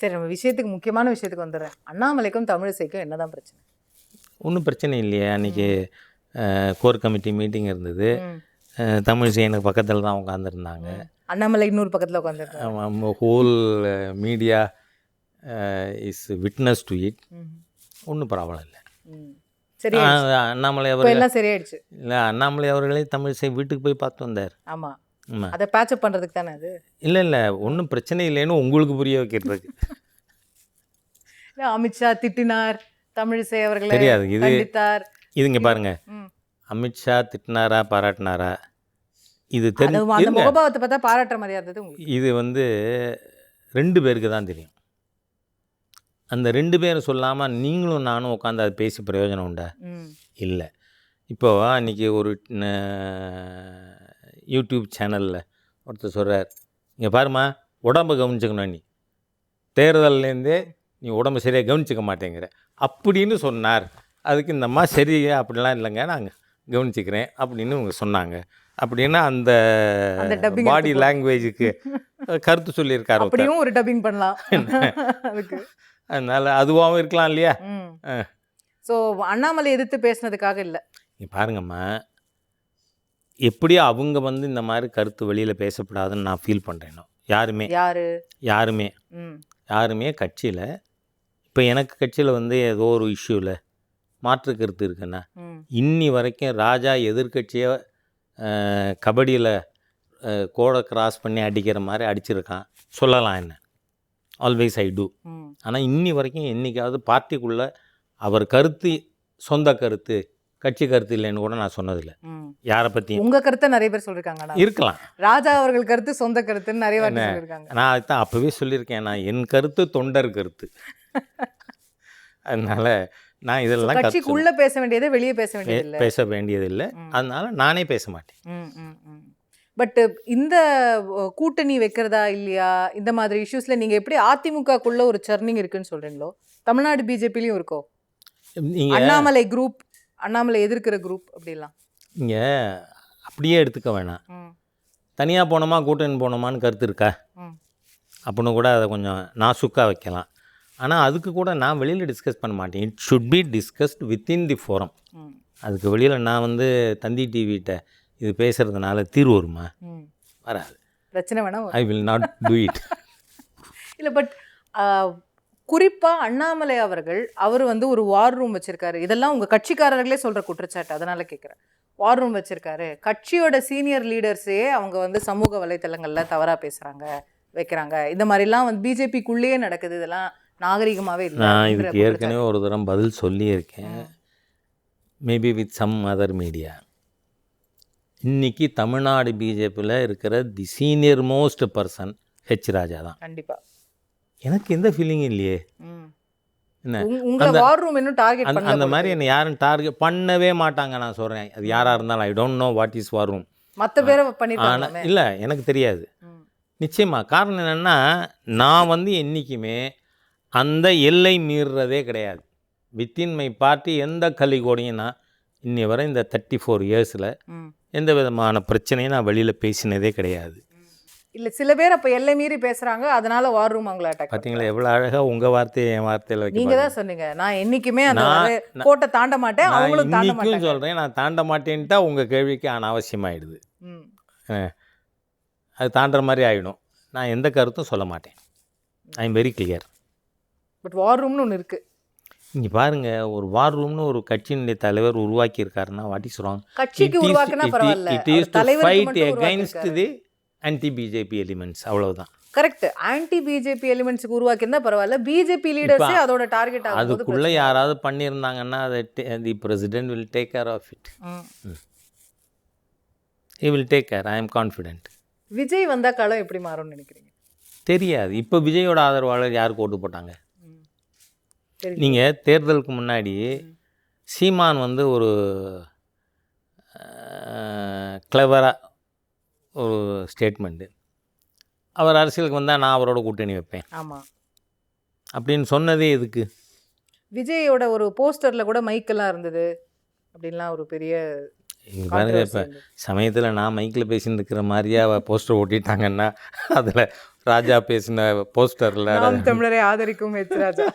சரி, நம்ம விஷயத்துக்கு முக்கியமான விஷயத்துக்கு வந்துடுறேன். அண்ணாமலைக்கும் தமிழிசைக்கும் என்னதான் பிரச்சனை? ஒன்றும் பிரச்சனை இல்லையே. அன்றைக்கி கோர் கமிட்டி மீட்டிங் இருந்தது. தமிழிசை எனக்கு பக்கத்தில் தான் உட்காந்துருந்தாங்க. அண்ணாமலை இன்னொரு பக்கத்தில் உட்காந்துருக்காங்க. Whole media is witness to it. ஒன்றும் ப்ராப்ளம் இல்லை. சரி, அண்ணாமலை அவர்கள் எல்லாம் சரியாயிடுச்சு. இல்லை, அண்ணாமலை அவர்களே தமிழிசை வீட்டுக்கு போய் பார்த்து வந்தார். ஆமாம், அதை பேட்சப் பண்ணுறதுக்கு தானே அது. இல்லை ஒன்றும் பிரச்சனை இல்லைன்னு உங்களுக்கு புரிய வைக்கிறதுக்கு. அமித்ஷா திட்டினார் தமிழிசை அவர்களை, தெரியாது இது கண்டித்தார். இதுங்க பாருங்க, அமித்ஷா திட்டினாரா பாராட்டினாரா இது தெரியும். அந்த முகபாவத்தை பார்த்தா பாராட்டுற மாதிரி இருந்தது. இது 2 பேருக்கு தான் தெரியும். அந்த 2 பேரும் சொல்லாமல் நீங்களும் நானும் உட்காந்து அதை பேசி பிரயோஜனம் உண்டா? இல்லை. இப்போது அன்றைக்கி ஒரு யூடியூப் சேனலில் ஒருத்தர் சொல்கிறார், இங்கே பாருமா, உடம்பை கவனிச்சுக்கணும், நீ தேர்தல்லேருந்தே நீ உடம்பு சரியாக கவனிச்சிக்க மாட்டேங்கிற அப்படின்னு சொன்னார். அதுக்கு இந்த அம்மா சரி அப்படிலாம் இல்லைங்க, நாங்கள் கவனிச்சிக்கிறேன் அப்படின்னு இவங்க சொன்னாங்க அப்படின்னா அந்த பாடி லாங்குவேஜுக்கு கருத்து சொல்லியிருக்காரு. அப்படியும் ஒரு டப்பிங் பண்ணலாம். அதனால் அதுவாகவும் இருக்கலாம் இல்லையா? ஸோ அண்ணாமலை எதிர்த்து பேசினதுக்காக இல்லை. நீ பாருங்கம்மா, எப்படியோ அவங்க இந்த மாதிரி கருத்து வெளியில் பேசப்படாதுன்னு நான் ஃபீல் பண்ணுறேனோ. யாருமே கட்சியில், இப்போ எனக்கு கட்சியில் ஏதோ ஒரு இஷ்யூவில் மாற்று கருத்து இருக்குன்னா, இன்னி வரைக்கும் ராஜா எதிர்கட்சியை கபடியில் கோடை கிராஸ் பண்ணி அடிக்கிற மாதிரி அடிச்சிருக்கான் சொல்லலாம், என்ன ஆல்வேஸ் ஐ டூ. ஆனால் இன்னி வரைக்கும் என்றைக்காவது பார்ட்டிக்குள்ளே அவர் கருத்து சொந்த கருத்து கட்சி கருத்து இல்லைன்னு கூட நான் சொன்னதில்லை. யாரை பற்றி உங்கள் கருத்தை நிறைய பேர் சொல்லியிருக்காங்க. இருக்கலாம், ராஜா அவர்கள் கருத்து சொந்த கருத்துன்னு நிறைய பேர் சொல்லியிருக்காங்க. நான் அதுதான் அப்போவே சொல்லியிருக்கேன், நான் என் கருத்து தொண்டர் கருத்து. அதனால் நான் இதெல்லாம் கட்சிக்குள்ளே பேச வேண்டியது, வெளியே பேச வேண்டியதில்லை. அதனால் நானே பேச மாட்டேன். பட் இந்த கூட்டணி வைக்கிறதா இல்லையா, இந்த மாதிரி இஷ்யூஸில் நீங்கள் எப்படி அதிமுகக்குள்ள ஒரு சர்னிங் இருக்குன்னு சொல்கிறீங்களோ, தமிழ்நாடு பிஜேபிலையும் இருக்கோ? அண்ணாமலை குரூப், அண்ணாமலை எதிர்க்கிற குரூப் அப்படிலாம் இங்கே அப்படியே எடுத்துக்க வேணாம். தனியாக போனோமா கூட்டணி போனோமான்னு கருத்து இருக்கா அப்படின்னு கூட அதை கொஞ்சம் நாசுக்காக வைக்கலாம். ஆனால் அதுக்கு கூட நான் வெளியில் டிஸ்கஸ் பண்ண மாட்டேன். It should be discussed within the forum. அதுக்கு வெளியில் நான் தந்தி டிவிட்ட இது பேசுகிறதுனால தீர்வு வருமா? வராது. பிரச்சனை வேணாம், I will not do it. இல்லை, பட் குறிப்பாக அண்ணாமலை அவர்கள் அவர் ஒரு வார் ரூம் வச்சுருக்காரு. இதெல்லாம் உங்கள் கட்சிக்காரர்களே சொல்கிற குற்றச்சாட்டு, அதனால் கேட்குறேன். வார் ரூம் வச்சுருக்காரு, கட்சியோட சீனியர் லீடர்ஸே அவங்க சமூக வலைத்தளங்களில் தவறாக பேசுகிறாங்க, வைக்கிறாங்க. இந்த மாதிரிலாம் பிஜேபிக்குள்ளேயே நடக்குது. இதெல்லாம் நாகரிகமாகவே இல்லை. நான் இதுக்கு ஏற்கனவே ஒரு தரம் பதில் சொல்லியிருக்கேன், maybe with some other media. இன்றைக்கி தமிழ்நாடு பிஜேபியில் இருக்கிற the senior most person H Raja தான். கண்டிப்பாக எனக்கு எந்த ஃபீலிங்கும் இல்லையே. என்ன வார் ரூம் இன்னும் டார்கெட் அந்த மாதிரி என்னை யாரும் டார்கெட் பண்ணவே மாட்டாங்க. நான் சொல்கிறேன், அது யாராக இருந்தாலும் I don't know what is war room. மற்ற பேரை பண்ணிருக்காங்க இல்லை, எனக்கு தெரியாது நிச்சயமாக. காரணம் என்னென்னா, நான் என்றைக்குமே அந்த எல்லை மீறுறதே கிடையாது. வித்தின் மை பார்ட்டி எந்த கலிகோடையும் நான் இன்னி வரை இந்த 34 இயர்ஸில் எந்த விதமான பிரச்சனையும் நான் வெளியில் பேசினதே கிடையாது. இல்லை, சில பேர் அப்போ எல்லை மீறி பேசுகிறாங்க, அதனால வார் ரூம் அவங்கள அட்டாக். பார்த்தீங்களா எவ்வளோ அழகாக உங்கள் வார்த்தையை என் வார்த்தையில் வைக்க. நீங்கள் தான் சொன்னீங்க, நான் என்றைக்குமே அந்த கோட்டை தாண்ட மாட்டேன், அவங்களும் தாண்ட மாட்டேன் சொல்கிறேன். நான் தாண்ட மாட்டேன்ட்டா உங்கள் கேள்விக்கு அனாவசியமாகிடுது. அது தாண்டுற மாதிரி ஆகிடும். நான் எந்த கருத்தும் சொல்ல மாட்டேன். I am very clear. But war ரூம்னு ஒன்று இருக்குது. இங்கே பாருங்கள், ஒரு வார் ரூம்னு ஒரு கட்சியினுடைய தலைவர் உருவாக்கியிருக்காருன்னா வாட் இஸ் ராங்? கட்சிக்கு உருவாக்கினா பரவாயில்ல, it is to fight against the anti BJP elements, அவ்வளவுதான். கரெக்ட். ஆன்டி பிஜேபி எலிமெண்ட்ஸுக்கு உருவாக்கியிருந்தா பரவாயில்ல, பிஜேபி லீடர்ஸே அதோட டார்கெட் ஆகும். அதுக்குள்ளே யாராவது பண்ணியிருந்தாங்கன்னா அதை the president will take care of it. He will take care, I am confident. Vijay வந்தால் களம் எப்படி மாறும்னு நினைக்கிறீங்க? தெரியாது. இப்போ விஜயோட ஆதரவாளர் யாருக்கு ஓட்டு போட்டாங்க? நீங்கள் தேர்தலுக்கு முன்னாடி சீமான் ஒரு கிளவராக ஒரு ஸ்டேட்மெண்ட்டு, அவர் அரசியலுக்கு வந்தால் நான் அவரோட கூட்டணி வைப்பேன் அப்படின்னு சொன்னதே எதுக்கு? விஜயோட ஒரு போஸ்டரில் கூட மைக்கெல்லாம் இருந்தது அப்படின்லாம் ஒரு பெரிய இங்கே பாருங்க, இப்போ சமயத்தில் நான் மைக்கில் பேசின்னு இருக்கிற மாதிரியா போஸ்டர் ஓட்டிட்டாங்கன்னா அதில் ராஜா பேசின போஸ்டரில் நாம் தமிழரை ஆதரிக்கும் ராஜா.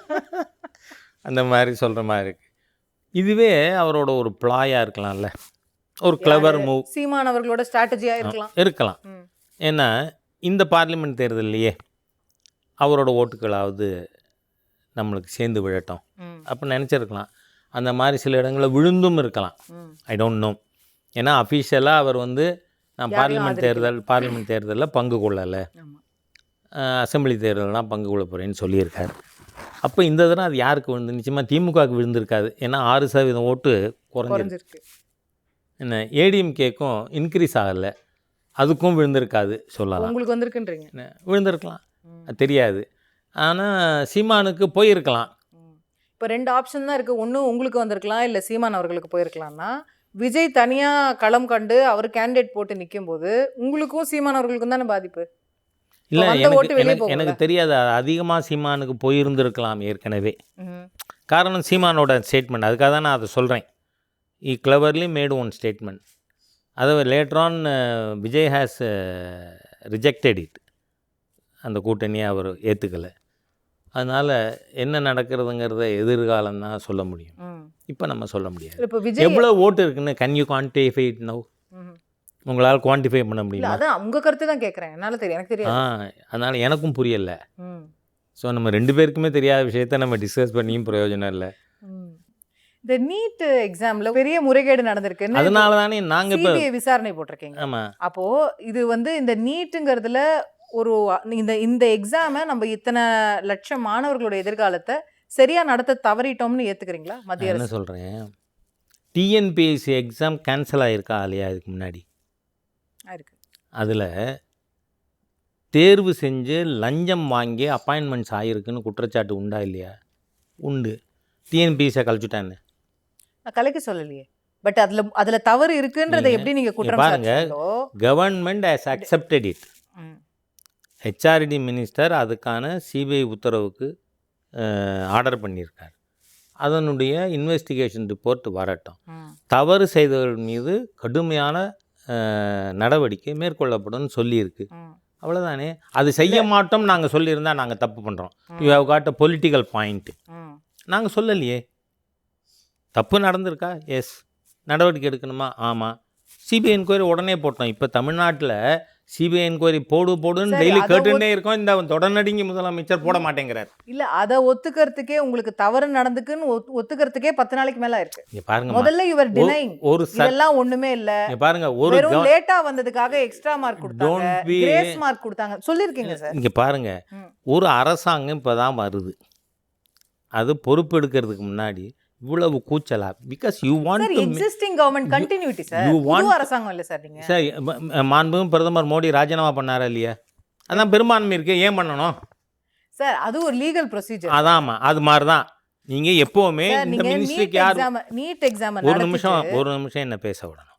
அந்த மாதிரி சொல்கிற மாதிரி இருக்குது. இதுவே அவரோட ஒரு ப்ளாயாக இருக்கலாம்ல, ஒரு கிளவர் மூவ் சீமான் அவர்களோட ஸ்ட்ராட்டஜியா இருக்கலாம். இருக்கலாம். ஏன்னா இந்த பார்லிமெண்ட் தேர்தல்லையே அவரோட ஓட்டுகளாவது நம்மளுக்கு சேர்ந்து விழட்டும் அப்போ நினச்சிருக்கலாம். அந்த மாதிரி சில இடங்களில் விழுந்தும் இருக்கலாம். I don't know. ஏன்னா அஃபீஷியலாக அவர் வந்து நான் பார்லிமெண்ட் தேர்தலில் பங்கு கொள்ளலை, அசெம்பிளி தேர்தலாம் பங்கு கொள்ள போகிறேன்னு சொல்லியிருக்காரு. அப்போ இந்த தடவை அது யாருக்கு விழுந்து? நிச்சயமாக திமுகவுக்கு விழுந்திருக்காது. ஏன்னா 6% ஓட்டு குறைஞ்சிருக்கு. என்ன ஏடிஎம்கேக்கும் இன்க்ரீஸ் ஆகலை, அதுக்கும் விழுந்திருக்காது சொல்லலாம். உங்களுக்கு வந்திருக்குன்றீங்க. விழுந்திருக்கலாம், தெரியாது. ஆனால் சீமானுக்கு போயிருக்கலாம். இப்போ 2 ஆப்ஷன் தான் இருக்குது. ஒன்று உங்களுக்கு வந்திருக்கலாம், இல்லை சீமான் அவர்களுக்கு போயிருக்கலாம்னா, விஜய் தனியாக களம் கண்டு அவர் கேண்டிடேட் போட்டு நிற்கும் போது உங்களுக்கும் சீமான் அவர்களுக்கும் தானே பாதிப்பு. இல்லை, எனக்கு தெரியாது. அதிகமாக சீமானுக்கு போயிருந்திருக்கலாம் ஏற்கனவே. காரணம் சீமானோட ஸ்டேட்மெண்ட். அதுக்காக தான் நான் அதை சொல்கிறேன். ஈ கிளவர்லி மேட் ஒன் ஸ்டேட்மெண்ட். அதை later on Vijay has rejected it. அந்த கூட்டணியை அவர் ஏற்றுக்கலை. அதனால் என்ன நடக்கிறதுங்கிறத எதிர்காலம் தான் சொல்ல முடியும். இப்போ நம்ம சொல்ல முடியாது. எவ்வளோ ஓட்டு இருக்குன்னு can you quantify it now? உங்களால் குவான்டிஃபை பண்ண முடியல. அதான் உங்கள் கருத்து தான் கேட்குறேன். என்னால் தெரியும், எனக்கு தெரியாது. அதனால் எனக்கும் புரியலை. ஸோ நம்ம 2 பேருக்குமே தெரியாத விஷயத்த நம்ம டிஸ்கஸ் பண்ணியும் பிரயோஜனம் இல்லை. இந்த நீட் எக்ஸாமில் பெரிய முறைகேடு நடந்திருக்கு. அதனால தானே நாங்கள் இப்போ விசாரணை போட்டிருக்கீங்க. ஆமாம். அப்போது இது வந்து இந்த நீட்டுங்கிறதுல ஒரு இந்த எக்ஸாமை நம்ம இத்தனை லட்சம் மாணவர்களோட எதிர்காலத்தை சரியாக நடத்த தவறிட்டோம்னு ஏற்றுக்கிறீங்களா? மத்திய என்ன சொல்கிறேன், டிஎன்பிஎஸ்சி எக்ஸாம் கேன்சல் ஆகிருக்கா இல்லையா? இதுக்கு முன்னாடி இருக்கு. அதில் தேர்வு செஞ்சு லஞ்சம் வாங்கி அப்பாயின்மெண்ட்ஸ் ஆகிருக்குன்னு குற்றச்சாட்டு உண்டா இல்லையா? உண்டு. டிஎன்பிஎஸ்சியை கழிச்சுட்டான்னு நான் கலைக்க சொல்லலையே. பட் அதில் தவறு இருக்குன்றதை எப்படி நீங்கள் குற்றம் பாருங்க. Government has accepted it. HRD minister அதுக்கான சிபிஐ உத்தரவுக்கு ஆர்டர் பண்ணியிருக்கார். அதனுடைய இன்வெஸ்டிகேஷன் ரிப்போர்ட் வரட்டும். தவறு செய்தவர்கள் மீது கடுமையான நடவடிக்கை மேற்கொள்ளப்படும் சொல்லியிருக்கு. அவ்வளோதானே. அது செய்ய மாட்டோம் நாங்கள் சொல்லியிருந்தா நாங்கள் தப்பு பண்ணுறோம். You have got a political point. நாங்கள் சொல்லலையே. தப்பு நடந்திருக்கா? எஸ். நடவடிக்கை எடுக்கணுமா? ஆமாம். சிபிஐ என்கொயரி உடனே போட்டோம். இப்போ தமிழ்நாட்டில் சிபிஐ என்கொயரி போடுன்னு டெய்லி கேட்டுட்டே இருக்கோம். இந்த தொடர்நடுங்கி முதலமைச்சர் போட மாட்டேங்கிறார். இல்லை, அதை ஒத்துக்கிறதுக்கே உங்களுக்கு தவறு நடந்துக்குன்னு ஒத்துக்கிறதுக்கே 10 நாளைக்கு மேலே இருக்கு. இங்கே பாருங்க, முதல்ல யுவர் டினைங் இதெல்லாம் ஒண்ணுமே இல்லை. பாருங்க, ஒரு லேட்டா வந்ததுக்காக எக்ஸ்ட்ரா மார்க் கொடுத்தாங்க, கிரேஸ் மார்க் கொடுத்தாங்க சொல்லியிருக்கீங்க சார். இங்கே பாருங்க, ஒரு அரசாங்கம் இப்போ தான் வருது. அது பொறுப்பு எடுக்கிறதுக்கு முன்னாடி இவ்வளவு கூச்சலா? Because you want to existing government continuity sir. புது அரசாங்கம் இல்லை சார். நீங்கள் சார், மாண்புமிகு பிரதமர் மோடி ராஜினாமா பண்ணாரா இல்லையா? அதான் பெரும்பான்மை இருக்கு, ஏன் பண்ணணும் சார்? அது ஒரு லீகல் ப்ரொசீஜர். அதாம்மா, அது மாதிரி தான். நீங்கள் எப்போவுமே இந்த மினிஸ்ட்ரிக்கு யார் நீட் எக்ஸாம் ஒரு நிமிஷம் என்ன பேச விடணும்.